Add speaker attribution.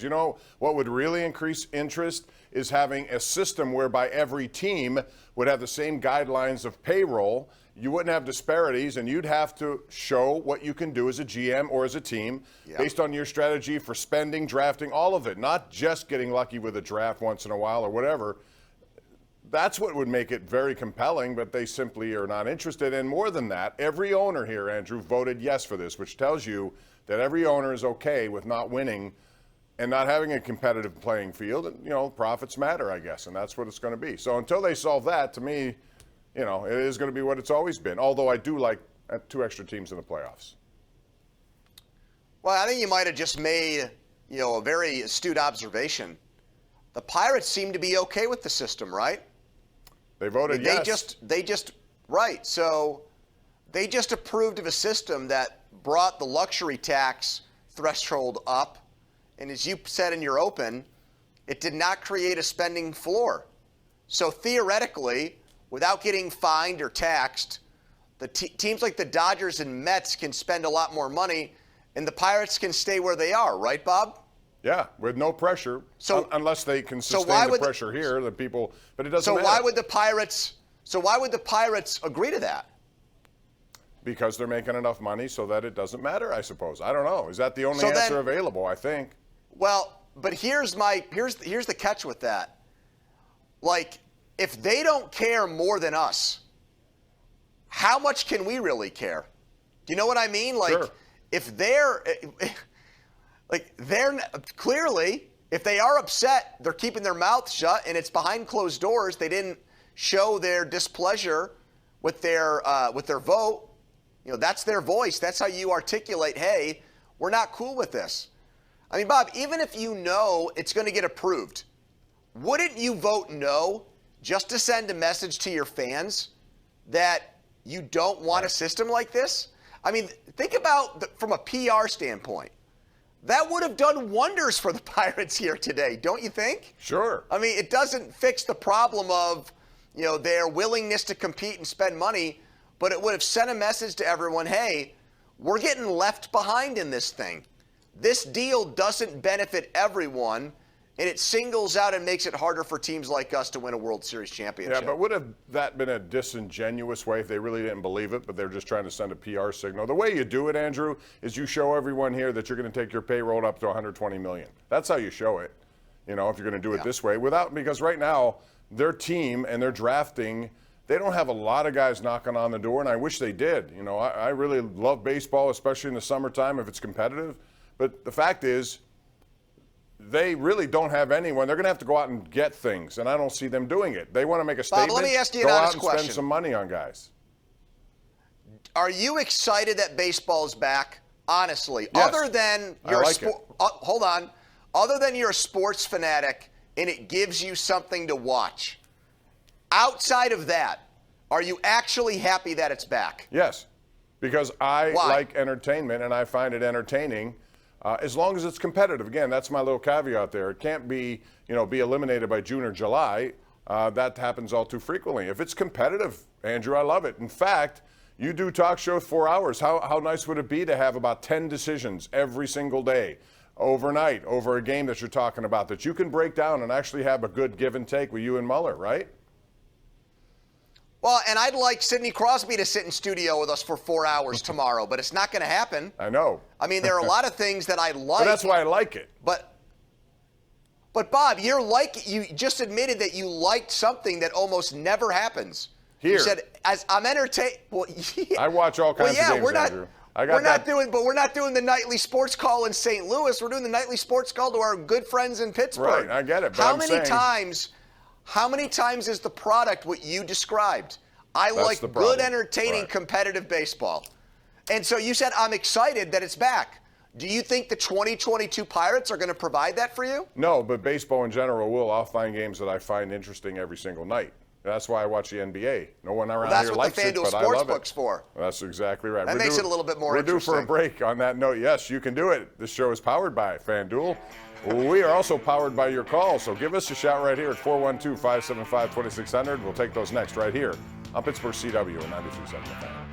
Speaker 1: You know what would really increase interest is having a system whereby every team would have the same guidelines of payroll. You wouldn't have disparities, and you'd have to show what you can do as a GM or as a team based on your strategy for spending, drafting, all of it, not just getting lucky with a draft once in a while or whatever. That's what would make it very compelling, but they simply are not interested. And more than that, every owner here, Andrew, voted yes for this, which tells you that every owner is okay with not winning and not having a competitive playing field. And, you know, profits matter, I guess, and that's what it's going to be. So until they solve that, to me, you know, it is going to be what it's always been, although I do like 2 extra teams in the playoffs.
Speaker 2: Well, I think you might have just made, a very astute observation. The Pirates seem to be okay with the system, right?
Speaker 1: They voted yes.
Speaker 2: Right. So they just approved of a system that brought the luxury tax threshold up. And as you said in your open, it did not create a spending floor. So theoretically, without getting fined or taxed, the teams like the Dodgers and Mets can spend a lot more money, and the Pirates can stay where they are, right, Bob?
Speaker 1: Yeah, with no pressure, unless they can sustain the pressure here, the people. But it doesn't matter.
Speaker 2: Why would the Pirates agree to that?
Speaker 1: Because they're making enough money so that it doesn't matter, I suppose. I don't know. Is that the only answer available? I think.
Speaker 2: Well, but here's the catch with that. Like, if they don't care more than us, how much can we really care? Do you know what I mean? Like,
Speaker 1: sure.
Speaker 2: If they're clearly, if they are upset, they're keeping their mouth shut, and it's behind closed doors. They didn't show their displeasure with their vote. That's their voice. That's how you articulate, hey, we're not cool with this. I mean, Bob, even if you know it's going to get approved, wouldn't you vote no just to send a message to your fans that you don't want a system like this? I mean, think about from a PR standpoint. That would have done wonders for the Pirates here today, don't you think?
Speaker 1: Sure.
Speaker 2: I mean, it doesn't fix the problem of, their willingness to compete and spend money, but it would have sent a message to everyone, hey, we're getting left behind in this thing. This deal doesn't benefit everyone, and it singles out and makes it harder for teams like us to win a World Series championship.
Speaker 1: Yeah, but would have that been a disingenuous way if they really didn't believe it, but they're just trying to send a PR signal? The way you do it, Andrew, is you show everyone here that you're going to take your payroll up to $120 million. That's how you show it, if you're going to do it this way. Because right now, their team and their drafting, they don't have a lot of guys knocking on the door, and I wish they did. I really love baseball, especially in the summertime if it's competitive. But the fact is, they really don't have anyone. They're going to have to go out and get things, and I don't see them doing it. They want to make a statement.
Speaker 2: Bob, let me ask you an
Speaker 1: honest
Speaker 2: honest
Speaker 1: question.
Speaker 2: question.
Speaker 1: Spend some money on guys.
Speaker 2: Are you excited that baseball's back? Honestly,
Speaker 1: yes.
Speaker 2: Other than you're hold on, other than you're a sports fanatic and it gives you something to watch. Outside of that, are you actually happy that it's back?
Speaker 1: Yes, because I
Speaker 2: Why?
Speaker 1: like entertainment and I find it entertaining. As long as it's competitive. Again, that's my little caveat there. It can't be, be eliminated by June or July. That happens all too frequently. If it's competitive, Andrew, I love it. In fact, you do talk shows 4 hours. How nice would it be to have about 10 decisions every single day, overnight, over a game that you're talking about, that you can break down and actually have a good give and take with you and Mueller, right?
Speaker 2: Well, and I'd like Sidney Crosby to sit in studio with us for 4 hours tomorrow, but it's not going to happen.
Speaker 1: I know.
Speaker 2: I mean, there are a lot of things that I like.
Speaker 1: But that's why I like it.
Speaker 2: But Bob, you just admitted that you liked something that almost never happens.
Speaker 1: Here.
Speaker 2: You said, as I'm entertained. Well, yeah.
Speaker 1: I watch all kinds of games, Andrew.
Speaker 2: We're not doing the nightly sports call in St. Louis. We're doing the nightly sports call to our good friends in Pittsburgh.
Speaker 1: Right, I get it. But
Speaker 2: How many times is the product what you described? I like good, entertaining, competitive baseball. And so you said, I'm excited that it's back. Do you think the 2022 Pirates are going to provide that for you?
Speaker 1: No, but baseball in general will. I'll find games that I find interesting every single night. That's why I watch the NBA. No one around here likes it, but I love it. That's what the FanDuel Sportsbook's
Speaker 2: for.
Speaker 1: That's exactly right.
Speaker 2: That makes it a little bit more interesting.
Speaker 1: We're due for a break on that note. Yes, you can do it. This show is powered by FanDuel. We are also powered by your calls, so give us a shout right here at 412-575-2600. We'll take those next right here on Pittsburgh CW and 93.7 The Fan.